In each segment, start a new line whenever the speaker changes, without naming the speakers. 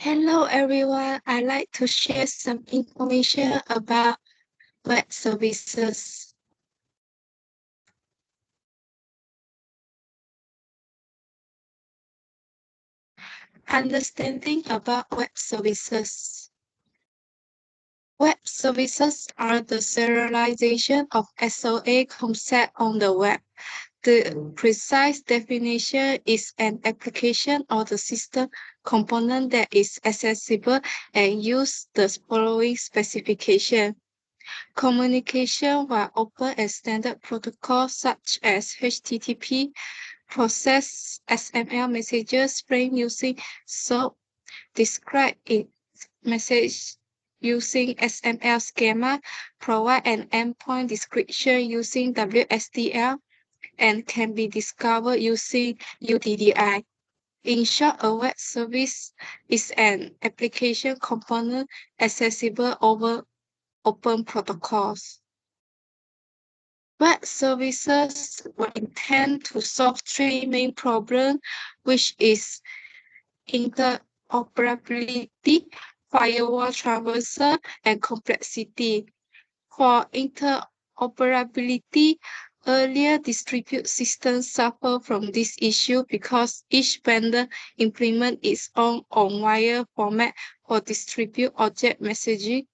Hello everyone, I'd like to share some information about web services. Understanding about web services. Web services are the serialization of SOA concept on the web. The precise definition is an application or the system component that is accessible and use the following specification. Communication via open and standard protocols such as HTTP, process XML messages framed using SOAP, describe its message using XML schema, provide an endpoint description using WSDL, and can be discovered using UDDI. In short, a web service is an application component accessible over open protocols. Web services were intended to solve three main problems, which is interoperability, firewall traversal, and complexity. For interoperability, earlier distributed systems suffer from this issue because each vendor implements its own on-wire format for distribute object messaging,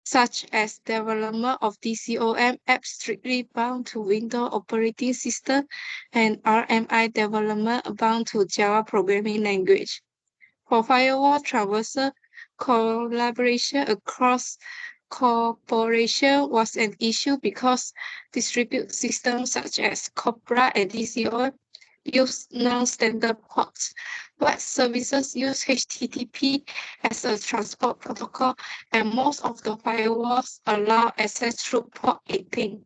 such as development of DCOM apps strictly bound to Windows operating system and RMI development bound to Java programming language. For firewall traversal, collaboration across corporation was an issue because distributed systems such as Cobra and DCOM use non-standard ports. Web services use HTTP as a transport protocol, and most of the firewalls allow access through port 18,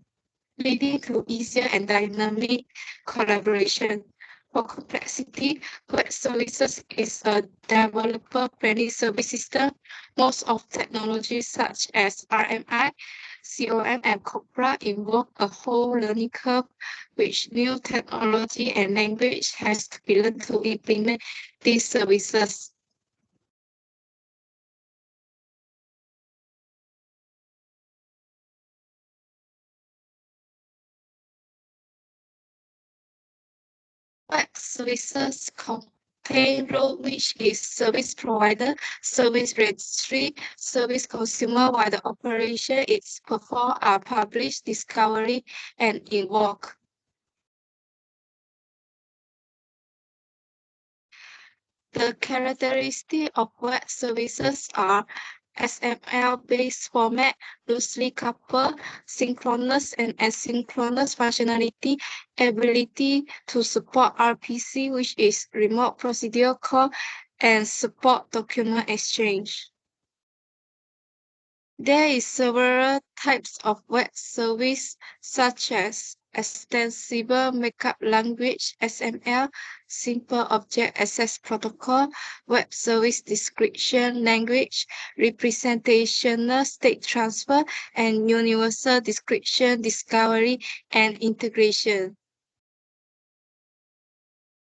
leading to easier and dynamic collaboration. For complexity, web services is a developer-friendly service system. Most of technologies such as RMI, COM, and Cobra involve a whole learning curve, which new technology and language has to be learned to implement these services. Web services contain role which is service provider, service registry, service consumer, while the operation is performed are publish, discovery, and invoke. The characteristics of web services are XML-based format, loosely coupled, synchronous and asynchronous functionality, ability to support RPC, which is remote procedure call, and support document exchange. There is several types of web service, such as extensible markup language (XML), simple object access protocol, web service description language, representational state transfer, and universal description, discovery, and integration.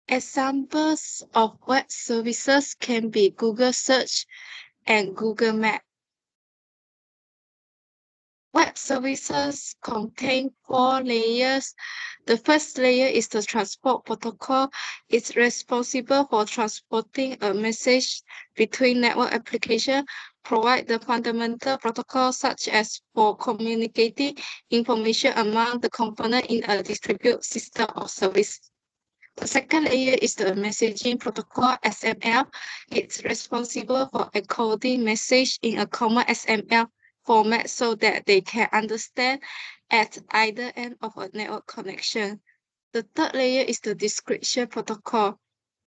Examples of web services can be Google Search and Google Maps. Web services contain 4 layers. The first layer is the transport protocol. It's responsible for transporting a message between network applications, provide the fundamental protocol such as for communicating information among the components in a distributed system of service. The second layer is the messaging protocol, XML. It's responsible for encoding message in a common XML format so that they can understand at either end of a network connection. The third layer is the description protocol.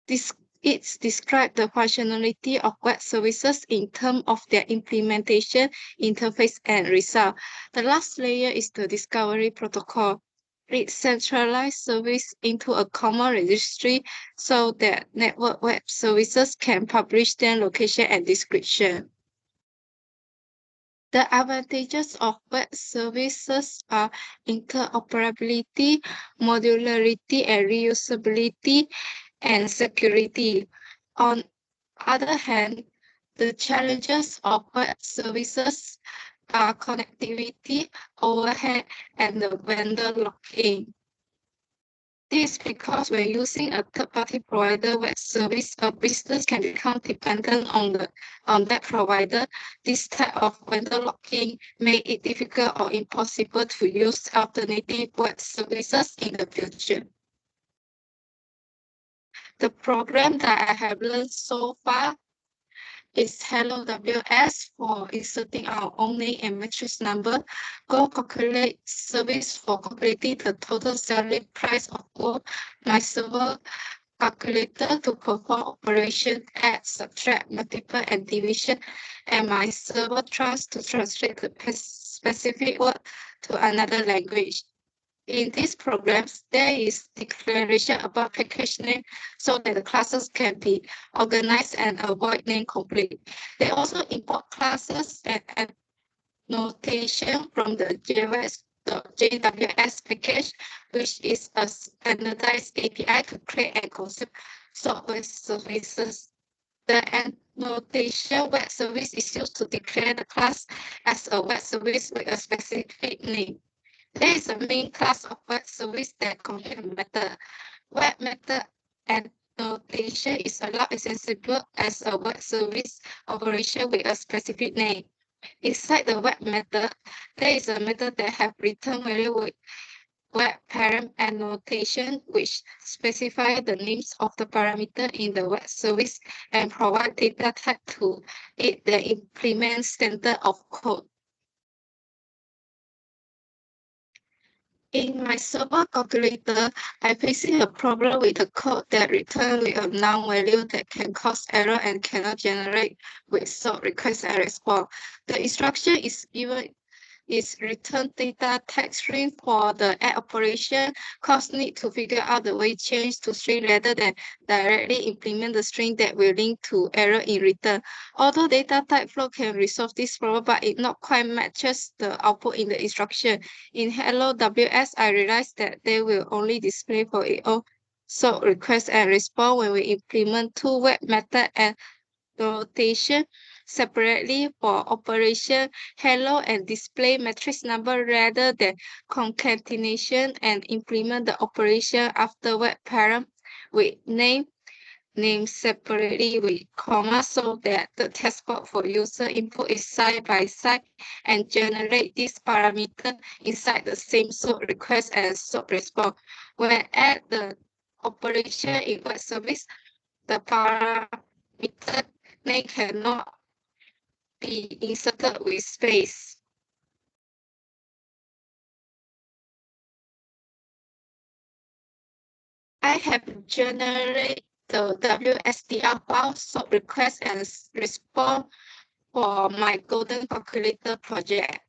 It describes the functionality of web services in terms of their implementation, interface, and result. The last layer is the discovery protocol. It centralizes service into a common registry so that network web services can publish their location and description. The advantages of web services are interoperability, modularity, and reusability, and security. On the other hand, The challenges of web services are connectivity, overhead, and the vendor lock-in. This is because when using a third-party provider web service, a business can become dependent on that provider. This type of vendor lock-in make it difficult or impossible to use alternative web services in the future. The program that I have learned so far is Hello WS for inserting our own name and matrix number. Go calculate service for calculating the total selling price of gold. My server calculator to perform operation add, subtract, multiply, and division, and my server trust to translate the specific word to another language. In these programs, there is declaration about package name so that the classes can be organized and avoid name conflict. They also import classes and notation from the JWS package, which is a standardized API to create and consume software services. The annotation web service is used to declare the class as a web service with a specific name. There is a main class of web service that contain a method. Web method annotation is allowed accessible as a web service operation with a specific name. Inside the web method, there is a method that have return value with web parent annotation, which specify the names of the parameter in the web service and provide data type to it that implement standard of code. In my server calculator, I'm facing a problem with the code that returns with a null value that can cause error and cannot generate with sort request and response. The instruction is given is return data type string for the add operation. Cause need to figure out the way change to string rather than directly implement the string that will link to error in return. Although data type flow can resolve this problem, but it not quite matches the output in the instruction. In Hello WS, I realized that they will only display for its own sort request and response when we implement two web method and notation separately for operation hello and display matrix number rather than concatenation and implement the operation after web parent with name separately with comma so that the test box for user input is side by side and generate this parameter inside the same sort request and sort response. When add the operation in web service, the parameter name cannot be inserted with space. I have generated the WSDL file, sort request and response for my golden calculator project.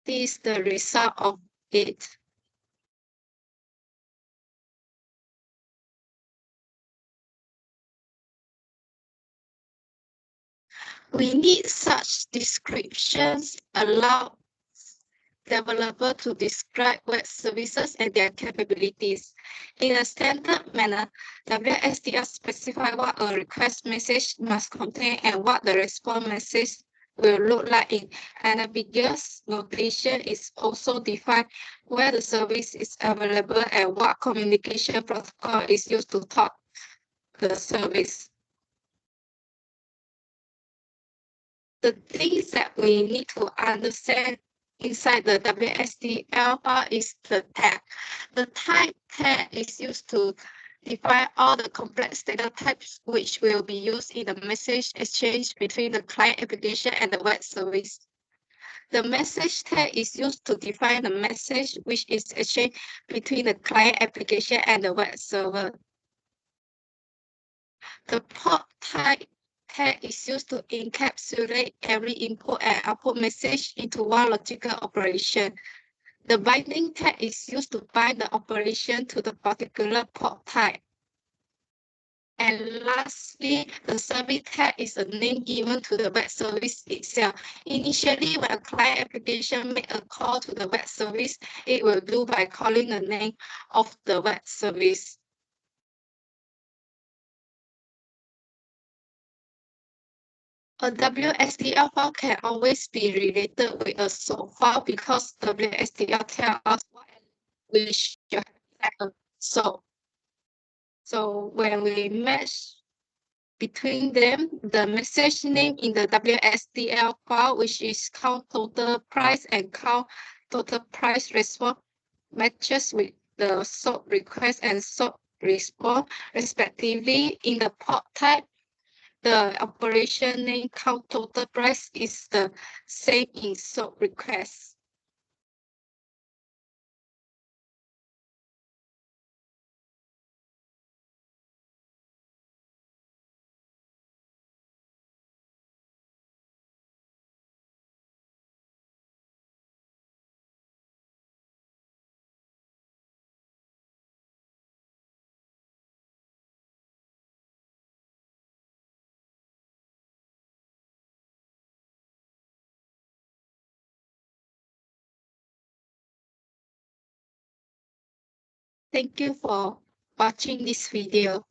This is the result of it. We need such descriptions allow developer to describe web services and their capabilities. In a standard manner, WSDL specifies what a request message must contain and what the response message will look like in ambiguous notation is also defined where the service is available and what communication protocol is used to talk the service. The things that we need to understand inside the WSDL file is the tag. The type tag is used to define all the complex data types which will be used in the message exchange between the client application and the web service. The message tag is used to define the message which is exchanged between the client application and the web server. The port type tag is used to encapsulate every input and output message into one logical operation. The binding tag is used to bind the operation to the particular port type. And lastly, the service tag is a name given to the web service itself. Initially, when a client application makes a call to the web service, it will do by calling the name of the web service. A WSDL file can always be related with a SOAP file because WSDL tells us what we should have like a SOAP. So when we match between them, the message name in the WSDL file, which is count total price and count total price response, matches with the SOAP request and SOAP response, respectively. In the port type, the operation name count total price is the same in SOAP request. Thank you for watching this video.